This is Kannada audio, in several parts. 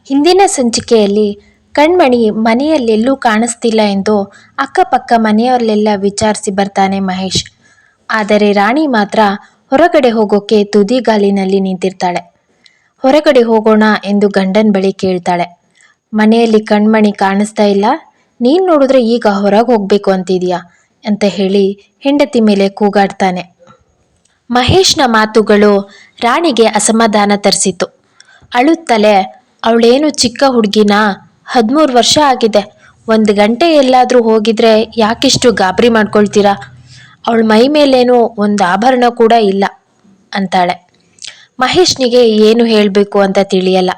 ಹಿಂದಿನ ಸಂಚಿಕೆಯಲ್ಲಿ ಕಣ್ಮಣಿ ಮನೆಯಲ್ಲೆಲ್ಲೂ ಕಾಣಿಸ್ತಿಲ್ಲ ಎಂದು ಅಕ್ಕಪಕ್ಕ ಮನೆಯವರಲ್ಲೆಲ್ಲ ವಿಚಾರಿಸಿ ಬರ್ತಾನೆ ಮಹೇಶ್. ಆದರೆ ರಾಣಿ ಮಾತ್ರ ಹೊರಗಡೆ ಹೋಗೋಕೆ ತುದಿಗಾಲಿನಲ್ಲಿ ನಿಂತಿರ್ತಾಳೆ. ಹೊರಗಡೆ ಹೋಗೋಣ ಎಂದು ಗಂಡನ ಬಳಿ ಕೇಳ್ತಾಳೆ. ಮನೆಯಲ್ಲಿ ಕಣ್ಮಣಿ ಕಾಣಿಸ್ತಾ ಇಲ್ಲ, ನೀನು ನೋಡಿದ್ರೆ ಈಗ ಹೊರಗೆ ಹೋಗ್ಬೇಕು ಅಂತಿದೀಯಾ ಅಂತ ಹೇಳಿ ಹೆಂಡತಿ ಮೇಲೆ ಕೂಗಾಡ್ತಾನೆ. ಮಹೇಶ್ನ ಮಾತುಗಳು ರಾಣಿಗೆ ಅಸಮಾಧಾನ ತರಿಸಿತು. ಅಳುತ್ತಲೇ, ಅವಳೇನು ಚಿಕ್ಕ ಹುಡುಗಿನಾ, 13 ವರ್ಷ ಆಗಿದೆ, 1 ಗಂಟೆ ಎಲ್ಲಾದರೂ ಹೋಗಿದ್ರೆ ಯಾಕಿಷ್ಟು ಗಾಬರಿ ಮಾಡ್ಕೊಳ್ತೀರಾ, ಅವಳ ಮೈ ಮೇಲೇನೋ ಒಂದು ಆಭರಣ ಕೂಡ ಇಲ್ಲ ಅಂತಾಳೆ. ಮಹೇಶ್ನಿಗೆ ಏನು ಹೇಳಬೇಕು ಅಂತ ತಿಳಿಯಲ್ಲ.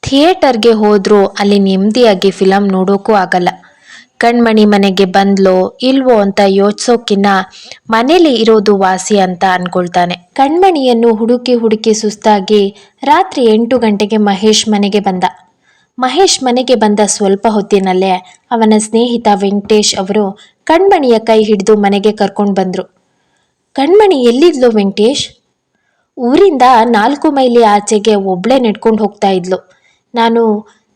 ಥಿಯೇಟರ್ಗೆ ಹೋದ್ರೂ ಅಲ್ಲಿ ನೆಮ್ಮದಿಯಾಗಿ ಫಿಲಮ್ ನೋಡೋಕ್ಕೂ ಆಗಲ್ಲ. ಕಣ್ಮಣಿ ಮನೆಗೆ ಬಂದ್ಲೋ ಇಲ್ವೋ ಅಂತ ಯೋಚಿಸೋಕ್ಕಿನ್ನ ಮನೇಲಿ ಇರೋದು ವಾಸಿ ಅಂತ ಅನ್ಕೊಳ್ತಾನೆ. ಕಣ್ಮಣಿಯನ್ನು ಹುಡುಕಿ ಹುಡುಕಿ ಸುಸ್ತಾಗಿ ರಾತ್ರಿ 8 ಗಂಟೆಗೆ ಮಹೇಶ್ ಮನೆಗೆ ಬಂದ. ಮಹೇಶ್ ಮನೆಗೆ ಬಂದ ಸ್ವಲ್ಪ ಹೊತ್ತಿನಲ್ಲೇ ಅವನ ಸ್ನೇಹಿತ ವೆಂಕಟೇಶ್ ಅವರು ಕಣ್ಮಣಿಯ ಕೈ ಹಿಡಿದು ಮನೆಗೆ ಕರ್ಕೊಂಡು ಬಂದ್ರು. ಕಣ್ಮಣಿ ಎಲ್ಲಿದ್ಲು ವೆಂಕಟೇಶ್? ಊರಿಂದ 4 ಮೈಲಿ ಆಚೆಗೆ ಒಬ್ಳೆ ನಡ್ಕೊಂಡು ಹೋಗ್ತಾ ಇದ್ಲು. ನಾನು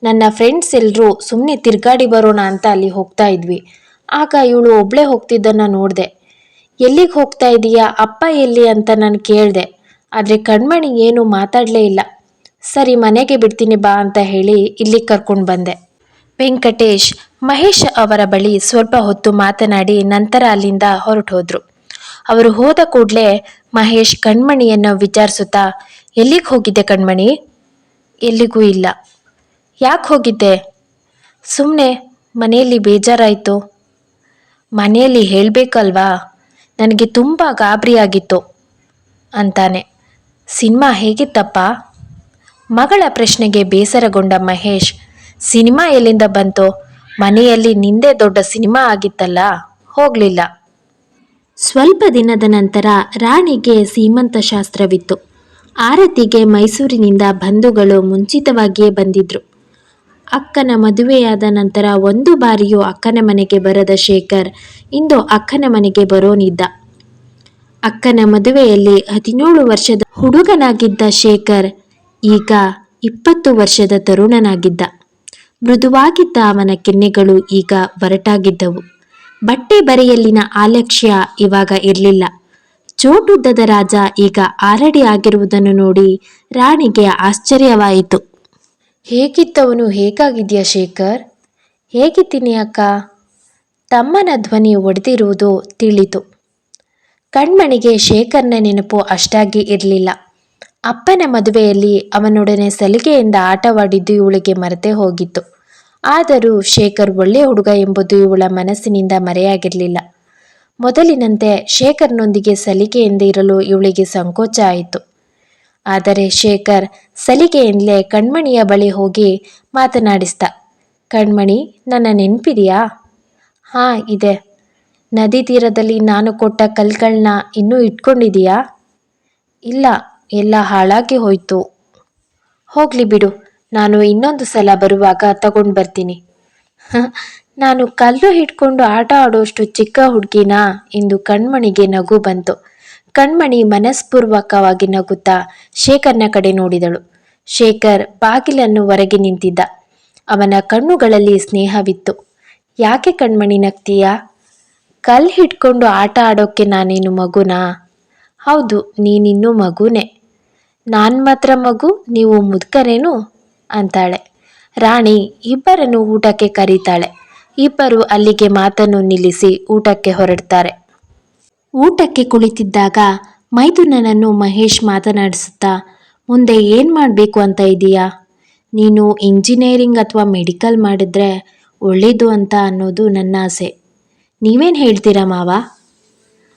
ನನ್ನ ಫ್ರೆಂಡ್ಸ್ ಎಲ್ಲರೂ ಸುಮ್ಮನೆ ತಿರ್ಗಾಡಿ ಬರೋಣ ಅಂತ ಅಲ್ಲಿ ಹೋಗ್ತಾ ಇದ್ವಿ. ಆಗ ಇವಳು ಒಬ್ಳೆ ಹೋಗ್ತಿದ್ದನ್ನು ನೋಡಿದೆ. ಎಲ್ಲಿಗೆ ಹೋಗ್ತಾ ಇದೀಯಾ, ಅಪ್ಪ ಎಲ್ಲಿ ಅಂತ ನಾನು ಕೇಳಿದೆ. ಆದರೆ ಕಣ್ಮಣಿ ಏನು ಮಾತಾಡಲೇ ಇಲ್ಲ. ಸರಿ ಮನೆಗೆ ಬಿಡ್ತೀನಿ ಬಾ ಅಂತ ಹೇಳಿ ಇಲ್ಲಿಗೆ ಕರ್ಕೊಂಡು ಬಂದೆ. ವೆಂಕಟೇಶ್ ಮಹೇಶ್ ಅವರ ಬಳಿ ಸ್ವಲ್ಪ ಹೊತ್ತು ಮಾತನಾಡಿ ನಂತರ ಅಲ್ಲಿಂದ ಹೊರಟು ಹೋದ್ರು. ಅವರು ಹೋದ ಕೂಡಲೇ ಮಹೇಶ್ ಕಣ್ಮಣಿಯನ್ನು ವಿಚಾರಿಸುತ್ತಾ, ಎಲ್ಲಿಗೆ ಹೋಗಿದ್ದೆ ಕಣ್ಮಣಿ? ಎಲ್ಲಿಗೂ ಇಲ್ಲ. ಯಾಕೆ ಹೋಗಿದ್ದೆ? ಸುಮ್ಮನೆ ಮನೆಯಲ್ಲಿ ಬೇಜಾರಾಯಿತು. ಮನೆಯಲ್ಲಿ ಹೇಳಬೇಕಲ್ವಾ, ನನಗೆ ತುಂಬ ಗಾಬರಿಯಾಗಿತ್ತು ಅಂತಾನೆ. ಸಿನಿಮಾ ಹೇಗಿತ್ತಪ್ಪ? ಮಗಳ ಪ್ರಶ್ನೆಗೆ ಬೇಸರಗೊಂಡ ಮಹೇಶ್, ಸಿನಿಮಾ ಎಲ್ಲಿಂದ ಬಂತು, ಮನೆಯಲ್ಲಿ ನಿಂದೇ ದೊಡ್ಡ ಸಿನಿಮಾ ಆಗಿತ್ತಲ್ಲ, ಹೋಗಲಿಲ್ಲ. ಸ್ವಲ್ಪ ದಿನದ ನಂತರ ರಾಣಿಗೆ ಸೀಮಂತ ಶಾಸ್ತ್ರವಿತ್ತು. ಆರತಿಗೆ ಮೈಸೂರಿನಿಂದ ಬಂಧುಗಳು ಮುಂಚಿತವಾಗಿಯೇ ಬಂದಿದ್ರು. ಅಕ್ಕನ ಮದುವೆಯಾದ ನಂತರ 1 ಬಾರಿಯೂ ಅಕ್ಕನ ಮನೆಗೆ ಬರದ ಶೇಖರ್ ಇಂದು ಅಕ್ಕನ ಮನೆಗೆ ಬರೋನಿದ್ದ. ಅಕ್ಕನ ಮದುವೆಯಲ್ಲಿ 17 ವರ್ಷದ ಹುಡುಗನಾಗಿದ್ದ ಶೇಖರ್ ಈಗ 20 ವರ್ಷದ ತರುಣನಾಗಿದ್ದ. ಮೃದುವಾಗಿದ್ದ ಅವನ ಕೆನ್ನೆಗಳು ಈಗ ಒರಟಾಗಿದ್ದವು. ಬಟ್ಟೆ ಬರೆಯಲ್ಲಿನ ಆಲಕ್ಷ್ಯ ಇವಾಗ ಇರಲಿಲ್ಲ. ಚೋಟುದ್ದದ ರಾಜ ಈಗ ಆರಡಿ ಆಗಿರುವುದನ್ನು ನೋಡಿ ರಾಣಿಗೆ ಆಶ್ಚರ್ಯವಾಯಿತು. ಹೇಗಿದ್ದವನು ಹೇಗಾಗಿದ್ಯಾ ಶೇಖರ್? ಹೇಗಿದ್ದೀನಿ ಅಕ್ಕ? ತಮ್ಮನ ಧ್ವನಿ ಒಡೆದಿರುವುದು ತಿಳಿತು. ಕಣ್ಮಣಿಗೆ ಶೇಖರ್ನ ನೆನಪು ಅಷ್ಟಾಗಿ ಇರಲಿಲ್ಲ. ಅಪ್ಪನ ಮದುವೆಯಲ್ಲಿ ಅವನೊಡನೆ ಸಲಿಗೆಯಿಂದ ಆಟವಾಡಿದ್ದು ಇವಳಿಗೆ ಮರೆತೇ ಹೋಗಿತ್ತು. ಆದರೂ ಶೇಖರ್ ಒಳ್ಳೆಯ ಹುಡುಗ ಎಂಬುದು ಇವಳ ಮನಸ್ಸಿನಿಂದ ಮರೆಯಾಗಿರಲಿಲ್ಲ. ಮೊದಲಿನಂತೆ ಶೇಖರ್ನೊಂದಿಗೆ ಸಲಿಗೆಯಿಂದ ಇರಲು ಇವಳಿಗೆ ಸಂಕೋಚ ಆಯಿತು. ಆದರೆ ಶೇಖರ್ ಸಲಿಗೆಯಿಂದಲೇ ಕಣ್ಮಣಿಯ ಬಳಿ ಹೋಗಿ ಮಾತನಾಡಿಸ್ದ. ಕಣ್ಮಣಿ, ನನ್ನ ನೆನಪಿದೆಯಾ? ಹಾಂ ಇದೆ. ನದಿ ತೀರದಲ್ಲಿ ನಾನು ಕೊಟ್ಟ ಕಲ್ಗಳನ್ನ ಇನ್ನೂ ಇಟ್ಕೊಂಡಿದೀಯಾ? ಇಲ್ಲ, ಎಲ್ಲ ಹಾಳಾಗಿ ಹೋಯ್ತು. ಹೋಗಲಿ ಬಿಡು, ನಾನು ಇನ್ನೊಂದು ಸಲ ಬರುವಾಗ ತಗೊಂಡು ಬರ್ತೀನಿ. ನಾನು ಕಲ್ಲು ಹಿಡ್ಕೊಂಡು ಆಟ ಆಡೋಷ್ಟು ಚಿಕ್ಕ ಹುಡುಗಿನಾ ಎಂದು ಕಣ್ಮಣಿಗೆ ನಗು ಬಂತು. ಕಣ್ಮಣಿ ಮನಸ್ಪೂರ್ವಕವಾಗಿ ನಗುತ್ತಾ ಶೇಖರ್ನ ಕಡೆ ನೋಡಿದಳು. ಶೇಖರ್ ಬಾಗಿಲನ್ನು ಹೊರಗೆ ನಿಂತಿದ್ದ. ಅವನ ಕಣ್ಣುಗಳಲ್ಲಿ ಸ್ನೇಹವಿತ್ತು. ಯಾಕೆ ಕಣ್ಮಣಿ ನಗ್ತೀಯಾ? ಕಲ್ಲು ಹಿಡ್ಕೊಂಡು ಆಟ ಆಡೋಕ್ಕೆ ನಾನೇನು ಮಗುನಾ? ಹೌದು, ನೀನಿನ್ನೂ ಮಗುನೇ. ನಾನು ಮಾತ್ರ ಮಗು, ನೀವು ಮುದುಕರೇನು ಅಂತಾಳೆ. ರಾಣಿ ಇಬ್ಬರನ್ನು ಊಟಕ್ಕೆ ಕರೀತಾಳೆ. ಇಬ್ಬರು ಅಲ್ಲಿಗೆ ಮಾತನ್ನು ನಿಲ್ಲಿಸಿ ಊಟಕ್ಕೆ ಹೊರಡ್ತಾರೆ. ಊಟಕ್ಕೆ ಕುಳಿತಿದ್ದಾಗ ಮೈದುನನನ್ನು ಮಹೇಶ್ ಮಾತನಾಡಿಸುತ್ತಾ, ಮುಂದೆ ಏನು ಮಾಡಬೇಕು ಅಂತ ಇದೀಯಾ? ನೀನು ಇಂಜಿನಿಯರಿಂಗ್ ಅಥವಾ ಮೆಡಿಕಲ್ ಮಾಡಿದ್ರೆ ಒಳ್ಳೇದು ಅಂತ ಅನ್ನೋದು ನನ್ನ ಆಸೆ. ನೀವೇನು ಹೇಳ್ತೀರಾ ಮಾವ?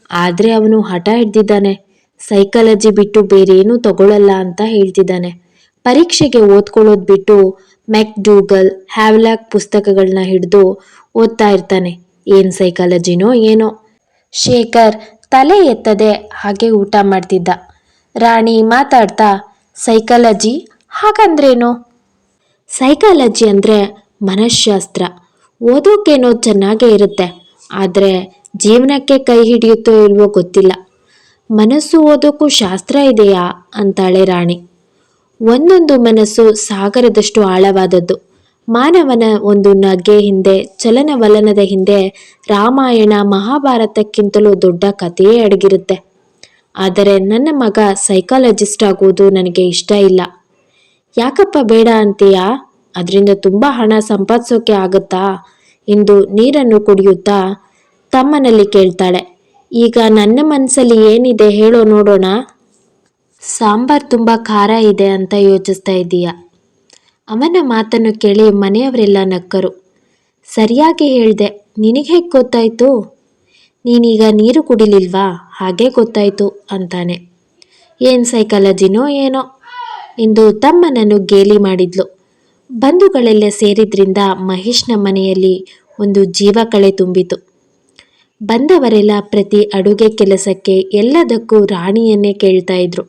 ಆದರೆ ಅವನು ಹಠ ಹಿಡ್ದಿದ್ದಾನೆ. ಸೈಕಾಲಜಿ ಬಿಟ್ಟು ಬೇರೇನೂ ತಗೊಳ್ಳಲ್ಲ ಅಂತ ಹೇಳ್ತಿದ್ದಾನೆ. ಪರೀಕ್ಷೆಗೆ ಓದ್ಕೊಳ್ಳೋದು ಬಿಟ್ಟು ಮೆಕ್ಡೂಗಲ್, ಹ್ಯಾವ್ಲಾಕ್ ಪುಸ್ತಕಗಳನ್ನ ಹಿಡಿದು ಓದ್ತಾ ಇರ್ತಾನೆ. ಏನು ಸೈಕಾಲಜಿನೋ ಏನೋ. ಶೇಖರ್ ತಲೆ ಎತ್ತದೆ ಹಾಗೆ ಊಟ ಮಾಡ್ತಿದ್ದ. ರಾಣಿ ಮಾತಾಡ್ತಾ, ಸೈಕಾಲಜಿ ಹಾಗಂದ್ರೇನು? ಸೈಕಾಲಜಿ ಅಂದರೆ ಮನಃಶಾಸ್ತ್ರ. ಓದೋಕ್ಕೇನೋ ಚೆನ್ನಾಗೇ ಇರುತ್ತೆ, ಆದರೆ ಜೀವನಕ್ಕೆ ಕೈ ಹಿಡಿಯುತ್ತೋ ಇಲ್ವೋ ಗೊತ್ತಿಲ್ಲ. ಮನಸ್ಸು ಓದೋಕ್ಕೂ ಶಾಸ್ತ್ರ ಇದೆಯಾ ಅಂತಾಳೆ ರಾಣಿ. ಒಂದೊಂದು ಮನಸ್ಸು ಸಾಗರದಷ್ಟು ಆಳವಾದದ್ದು. ಮಾನವನ ಒಂದು ನಗೆ ಹಿಂದೆ, ಚಲನವಲನದ ಹಿಂದೆ ರಾಮಾಯಣ ಮಹಾಭಾರತಕ್ಕಿಂತಲೂ ದೊಡ್ಡ ಕಥೆಯೇ ಅಡಗಿರುತ್ತೆ. ಆದರೆ ನನ್ನ ಮಗ ಸೈಕಾಲಜಿಸ್ಟ್ ಆಗುವುದು ನನಗೆ ಇಷ್ಟ ಇಲ್ಲ. ಯಾಕಪ್ಪ ಬೇಡ ಅಂತೀಯಾ? ಅದರಿಂದ ತುಂಬ ಹಣ ಸಂಪಾದಿಸೋಕೆ ಆಗುತ್ತಾ ಎಂದು ನೀರನ್ನು ಕುಡಿಯುತ್ತಾ ತಮ್ಮನಲ್ಲಿ ಕೇಳ್ತಾಳೆ. ಈಗ ನನ್ನ ಮನಸ್ಸಲ್ಲಿ ಏನಿದೆ ಹೇಳೋ ನೋಡೋಣ. ಸಾಂಬಾರ್ ತುಂಬ ಖಾರ ಇದೆ ಅಂತ ಯೋಚಿಸ್ತಾ ಇದ್ದೀಯಾ? ಅವನ ಮಾತನ್ನು ಕೇಳಿ ಮನೆಯವರೆಲ್ಲ ನಕ್ಕರು. ಸರಿಯಾಗಿ ಹೇಳ್ದೆ, ನಿನಗೆ ಹೇಗೆ ಗೊತ್ತಾಯ್ತು? ನೀನೀಗ ನೀರು ಕುಡಿಲಿಲ್ವಾ? ಹಾಗೆ ಗೊತ್ತಾಯ್ತು ಅಂತಾನೆ. ಏನು ಸೈಕಾಲಜಿನೋ ಏನೋ ಎಂದು ತಮ್ಮನನ್ನು ಗೇಲಿ ಮಾಡಿದ್ಲು. ಬಂಧುಗಳೆಲ್ಲ ಸೇರಿದ್ರಿಂದ ಮಹೇಶ್ನ ಮನೆಯಲ್ಲಿ ಒಂದು ಜೀವ ಕಳೆ ತುಂಬಿತು. ಬಂದವರೆಲ್ಲ ಪ್ರತಿ ಅಡುಗೆ ಕೆಲಸಕ್ಕೆ ಎಲ್ಲದಕ್ಕೂ ರಾಣಿಯನ್ನೇ ಕೇಳ್ತಾ ಇದ್ರು.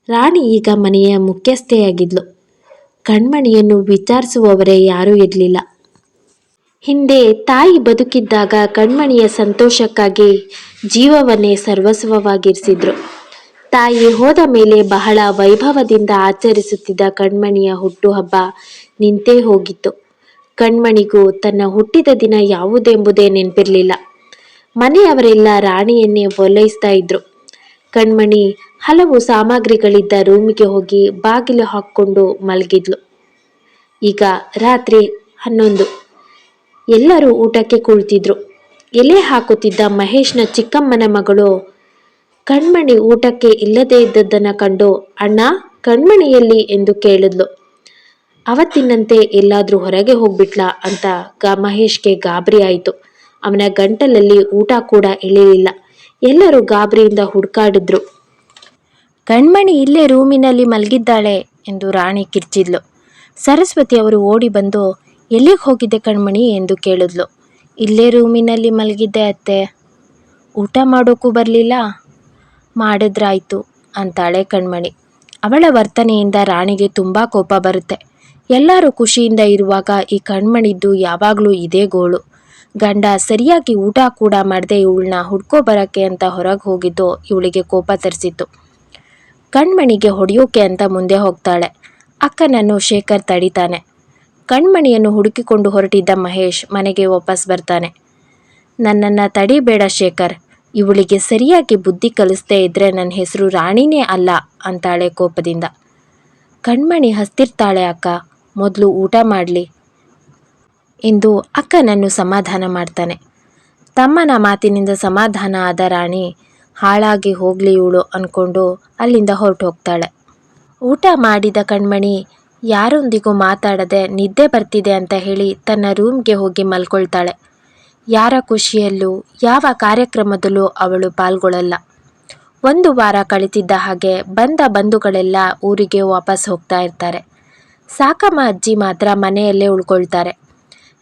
ರಾಣಿ ಈಗ ಮನೆಯ ಮುಖ್ಯಸ್ಥೆಯಾಗಿದ್ಲು. ಕಣ್ಮಣಿಯನ್ನು ವಿಚಾರಿಸುವವರೇ ಯಾರೂ ಇರಲಿಲ್ಲ. ಹಿಂದೆ ತಾಯಿ ಬದುಕಿದ್ದಾಗ ಕಣ್ಮಣಿಯ ಸಂತೋಷಕ್ಕಾಗಿ ಜೀವವನ್ನೇ ಸರ್ವಸ್ವವಾಗಿರಿಸಿದ್ರು. ತಾಯಿ ಹೋದ ಮೇಲೆ ಬಹಳ ವೈಭವದಿಂದ ಆಚರಿಸುತ್ತಿದ್ದ ಕಣ್ಮಣಿಯ ಹುಟ್ಟುಹಬ್ಬ ನಿಂತೇ ಹೋಗಿತ್ತು. ಕಣ್ಮಣಿಗೂ ತನ್ನ ಹುಟ್ಟಿದ ದಿನ ಯಾವುದೆಂಬುದೇ ನೆನಪಿರಲಿಲ್ಲ. ಮನೆಯವರೆಲ್ಲ ರಾಣಿಯನ್ನೇ ಓಲೈಸ್ತಾ ಇದ್ರು. ಕಣ್ಮಣಿ ಹಲವು ಸಾಮಗ್ರಿಗಳಿದ್ದ ರೂಮಿಗೆ ಹೋಗಿ ಬಾಗಿಲು ಹಾಕ್ಕೊಂಡು ಮಲಗಿದ್ಲು. ಈಗ ರಾತ್ರಿ 11. ಎಲ್ಲರೂ ಊಟಕ್ಕೆ ಕುಳಿತಿದ್ರು. ಎಲೆ ಹಾಕುತ್ತಿದ್ದ ಮಹೇಶ್ನ ಚಿಕ್ಕಮ್ಮನ ಮಗಳು ಕಣ್ಮಣಿ ಊಟಕ್ಕೆ ಇಲ್ಲದೇ ಇದ್ದದ್ದನ್ನು ಕಂಡು ಅಣ್ಣ ಕಣ್ಮಣಿಯಲ್ಲಿ ಎಂದು ಕೇಳಿದ್ಲು. ಅವತ್ತಿನಂತೆ ಎಲ್ಲಾದ್ರೂ ಹೊರಗೆ ಹೋಗ್ಬಿಟ್ಲಾ ಅಂತ ಮಹೇಶ್ಗೆ ಗಾಬರಿ ಆಯಿತು. ಅವನ ಗಂಟಲಲ್ಲಿ ಊಟ ಕೂಡ ಇಳಿಲಿಲ್ಲ. ಎಲ್ಲರೂ ಗಾಬರಿಯಿಂದ ಹುಡುಕಾಡಿದ್ರು. ಕಣ್ಮಣಿ ಇಲ್ಲೇ ರೂಮಿನಲ್ಲಿ ಮಲಗಿದ್ದಾಳೆ ಎಂದು ರಾಣಿ ಕಿರ್ಚಿದ್ಲು. ಸರಸ್ವತಿ ಅವರು ಓಡಿ ಬಂದು ಎಲ್ಲಿಗೆ ಹೋಗಿದ್ದೆ ಕಣ್ಮಣಿ ಎಂದು ಕೇಳಿದ್ಲು. ಇಲ್ಲೇ ರೂಮಿನಲ್ಲಿ ಮಲಗಿದ್ದೆ ಅತ್ತೆ. ಊಟ ಮಾಡೋಕ್ಕೂ ಬರಲಿಲ್ಲ? ಮಾಡಿದ್ರಾಯ್ತು ಅಂತಾಳೆ ಕಣ್ಮಣಿ. ಅವಳ ವರ್ತನೆಯಿಂದ ರಾಣಿಗೆ ತುಂಬ ಕೋಪ ಬರುತ್ತೆ. ಎಲ್ಲರೂ ಖುಷಿಯಿಂದ ಇರುವಾಗ ಈ ಕಣ್ಮಣಿದ್ದು ಯಾವಾಗಲೂ ಇದೇ ಗೋಳು. ಗಂಡ ಸರಿಯಾಗಿ ಊಟ ಕೂಡ ಮಾಡದೆ ಇವಳನ್ನ ಹುಡ್ಕೋ ಬರೋಕ್ಕೆ ಅಂತ ಹೊರಗೆ ಹೋಗಿದ್ದು ಇವಳಿಗೆ ಕೋಪ ತರಿಸಿತ್ತು. ಕಣ್ಮಣಿಗೆ ಹೊಡೆಯೋಕೆ ಅಂತ ಮುಂದೆ ಹೋಗ್ತಾಳೆ. ಅಕ್ಕನನ್ನು ಶೇಖರ್ ತಡಿತಾನೆ. ಕಣ್ಮಣಿಯನ್ನು ಹುಡುಕಿಕೊಂಡು ಹೊರಟಿದ್ದ ಮಹೇಶ್ ಮನೆಗೆ ವಾಪಸ್ ಬರ್ತಾನೆ. ನನ್ನನ್ನು ತಡಿಬೇಡ ಶೇಖರ್, ಇವಳಿಗೆ ಸರಿಯಾಗಿ ಬುದ್ಧಿ ಕಲಿಸ್ದೇ ಇದ್ದರೆ ನನ್ನ ಹೆಸರು ರಾಣಿನೇ ಅಲ್ಲ ಅಂತಾಳೆ ಕೋಪದಿಂದ. ಕಣ್ಮಣಿ ಹಸ್ತಿರ್ತಾಳೆ ಅಕ್ಕ, ಮೊದಲು ಊಟ ಮಾಡಲಿ ಎಂದು ಅಕ್ಕನನ್ನು ಸಮಾಧಾನ ಮಾಡ್ತಾನೆ. ತಮ್ಮನ ಮಾತಿನಿಂದ ಸಮಾಧಾನ ಆದ ರಾಣಿ ಹಾಳಾಗಿ ಹೋಗಲಿ ಇವಳು ಅಂದ್ಕೊಂಡು ಅಲ್ಲಿಂದ ಹೊರಟು ಹೋಗ್ತಾಳೆ. ಊಟ ಮಾಡಿದ ಕಣ್ಮಣಿ ಯಾರೊಂದಿಗೂ ಮಾತಾಡದೆ ನಿದ್ದೆ ಬರ್ತಿದೆ ಅಂತ ಹೇಳಿ ತನ್ನ ರೂಮ್ಗೆ ಹೋಗಿ ಮಲ್ಕೊಳ್ತಾಳೆ. ಯಾರ ಖುಷಿಯಲ್ಲೂ ಯಾವ ಕಾರ್ಯಕ್ರಮದಲ್ಲೂ ಅವಳು ಪಾಲ್ಗೊಳ್ಳಲ್ಲ. 1 ವಾರ ಕಳೀತಿದ್ದ ಹಾಗೆ ಬಂದ ಬಂಧುಗಳೆಲ್ಲ ಊರಿಗೆ ವಾಪಸ್ ಹೋಗ್ತಾ ಇರ್ತಾರೆ. ಸಾಕಮ್ಮ ಅಜ್ಜಿ ಮಾತ್ರ ಮನೆಯಲ್ಲೇ ಉಳ್ಕೊಳ್ತಾರೆ.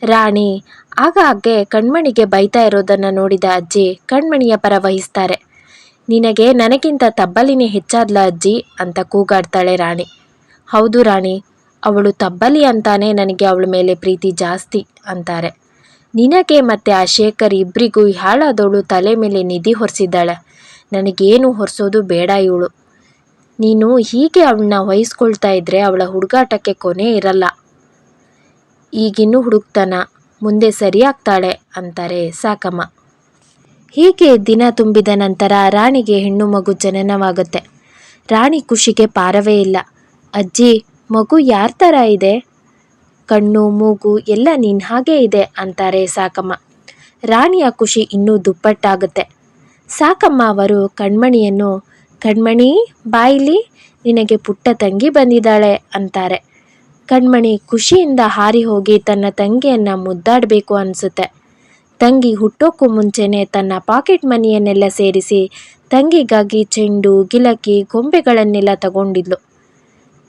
ರಾಣಿ ಆಗಾಗ್ಗೆ ಕಣ್ಮಣಿಗೆ ಬೈತಾ ಇರೋದನ್ನು ನೋಡಿದ ಅಜ್ಜಿ ಕಣ್ಮಣಿಯ ಪರ ವಹಿಸ್ತಾರೆ. ನಿನಗೆ ನನಗಿಂತ ತಬ್ಬಲಿನೇ ಹೆಚ್ಚಾದ್ಲ ಅಜ್ಜಿ ಅಂತ ಕೂಗಾಡ್ತಾಳೆ ರಾಣಿ. ಹೌದು ರಾಣಿ, ಅವಳು ತಬ್ಬಲಿ ಅಂತಾನೆ ನನಗೆ ಅವಳ ಮೇಲೆ ಪ್ರೀತಿ ಜಾಸ್ತಿ ಅಂತಾರೆ. ನಿನಗೆ ಮತ್ತೆ ಆ ಶೇಖರ್ ಇಬ್ಬರಿಗೂ ಹಾಳಾದವಳು ತಲೆ ಮೇಲೆ ನಿಧಿ ಹೊರಿಸಿದ್ದಾಳೆ. ನನಗೇನು ಹೊರಿಸೋದು ಬೇಡ ಇವಳು. ನೀನು ಹೀಗೆ ಅವಳನ್ನ ವಹಿಸ್ಕೊಳ್ತಾ ಇದ್ರೆ ಅವಳ ಹುಡುಗಾಟಕ್ಕೆ ಕೊನೆ ಇರಲ್ಲ. ಈಗಿನ್ನೂ ಹುಡುಕ್ತಾನ, ಮುಂದೆ ಸರಿಯಾಗ್ತಾಳೆ ಅಂತಾರೆ ಸಾಕಮ್ಮ. ಹೀಗೆ ದಿನ ತುಂಬಿದ ನಂತರ ರಾಣಿಗೆ ಹೆಣ್ಣು ಮಗು ಜನನವಾಗುತ್ತೆ. ರಾಣಿ ಖುಷಿಗೆ ಪಾರವೇ ಇಲ್ಲ. ಅಜ್ಜಿ, ಮಗು ಯಾರ ಥರ ಇದೆ? ಕಣ್ಣು ಮೂಗು ಎಲ್ಲ ನಿನ್ನ ಹಾಗೆ ಇದೆ ಅಂತಾರೆ ಸಾಕಮ್ಮ. ರಾಣಿಯ ಖುಷಿ ಇನ್ನೂ ದುಪ್ಪಟ್ಟಾಗುತ್ತೆ. ಸಾಕಮ್ಮ ಅವರು ಕಣ್ಮಣಿಯನ್ನು ಕಣ್ಮಣಿ ಬಾಯಿಲಿ, ನಿನಗೆ ಪುಟ್ಟ ತಂಗಿ ಬಂದಿದ್ದಾಳೆ ಅಂತಾರೆ. ಕಣ್ಮಣಿ ಖುಷಿಯಿಂದ ಹಾರಿ ಹೋಗಿ ತನ್ನ ತಂಗಿಯನ್ನು ಮುದ್ದಾಡಬೇಕು ಅನಿಸುತ್ತೆ. ತಂಗಿ ಹುಟ್ಟೋಕ್ಕೂ ಮುಂಚೆನೇ ತನ್ನ ಪಾಕೆಟ್ ಮನಿಯನ್ನೆಲ್ಲ ಸೇರಿಸಿ ತಂಗಿಗಾಗಿ ಚೆಂಡು ಗಿಲಕಿ ಗೊಂಬೆಗಳನ್ನೆಲ್ಲ ತಗೊಂಡಿದ್ಲು.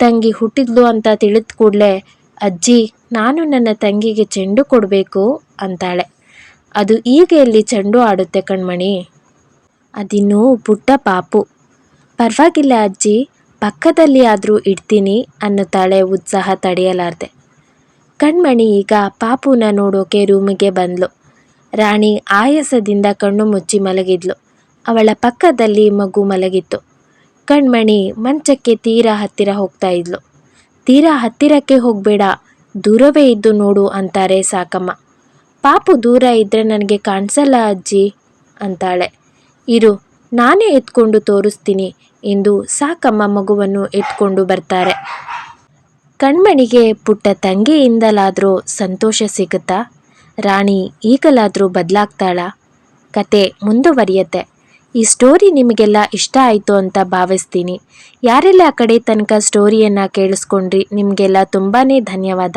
ತಂಗಿ ಹುಟ್ಟಿದ್ಲು ಅಂತ ತಿಳಿದ ಕೂಡಲೇ ಅಜ್ಜಿ, ನಾನು ನನ್ನ ತಂಗಿಗೆ ಚೆಂಡು ಕೊಡಬೇಕು ಅಂತಾಳೆ. ಅದು ಈಗ ಎಲ್ಲಿ ಚೆಂಡು ಆಡುತ್ತೆ ಕಣ್ಮಣಿ, ಅದಿನ್ನೂ ಪುಟ್ಟ ಪಾಪು. ಪರವಾಗಿಲ್ಲ ಅಜ್ಜಿ, ಪಕ್ಕದಲ್ಲಿ ಆದರೂ ಇಡ್ತೀನಿ ಅನ್ನುತ್ತಾಳೆ ಉತ್ಸಾಹ ತಡೆಯಲಾರ್ದೆ. ಕಣ್ಮಣಿ ಈಗ ಪಾಪುನ ನೋಡೋಕೆ ರೂಮಿಗೆ ಬಂದ್ಲು. ರಾಣಿ ಆಯಾಸದಿಂದ ಕಣ್ಣು ಮುಚ್ಚಿ ಮಲಗಿದ್ಲು. ಅವಳ ಪಕ್ಕದಲ್ಲಿ ಮಗು ಮಲಗಿತ್ತು. ಕಣ್ಮಣಿ ಮಂಚಕ್ಕೆ ತೀರಾ ಹತ್ತಿರ ಹೋಗ್ತಾ ಇದ್ಲು. ತೀರಾ ಹತ್ತಿರಕ್ಕೆ ಹೋಗಬೇಡ, ದೂರವೇ ಇದ್ದು ನೋಡು ಅಂತಾರೆ ಸಾಕಮ್ಮ. ಪಾಪು ದೂರ ಇದ್ದರೆ ನನಗೆ ಕಾಣಿಸಲ್ಲ ಅಜ್ಜಿ ಅಂತಾಳೆ. ಇರು, ನಾನೇ ಎತ್ಕೊಂಡು ತೋರಿಸ್ತೀನಿ ಎಂದು ಸಾಕಮ್ಮ ಮಗುವನ್ನು ಎತ್ಕೊಂಡು ಬರ್ತಾರೆ. ಕಣ್ಮಣಿಗೆ ಪುಟ್ಟ ತಂಗಿಯಿಂದಲಾದರೂ ಸಂತೋಷ ಸಿಗುತ್ತಾ? ರಾಣಿ ಈಗಲಾದರೂ ಬದಲಾಗ್ತಾಳಾ? ಕತೆ ಮುಂದುವರಿಯುತ್ತೆ. ಈ ಸ್ಟೋರಿ ನಿಮಗೆಲ್ಲ ಇಷ್ಟ ಆಯಿತು ಅಂತ ಭಾವಿಸ್ತೀನಿ. ಯಾರೆಲ್ಲ ಆ ಕಡೆ ತನಕ ಸ್ಟೋರಿಯನ್ನು ಕೇಳಿಸ್ಕೊಂಡ್ರಿ ನಿಮಗೆಲ್ಲ ತುಂಬಾ ಧನ್ಯವಾದ.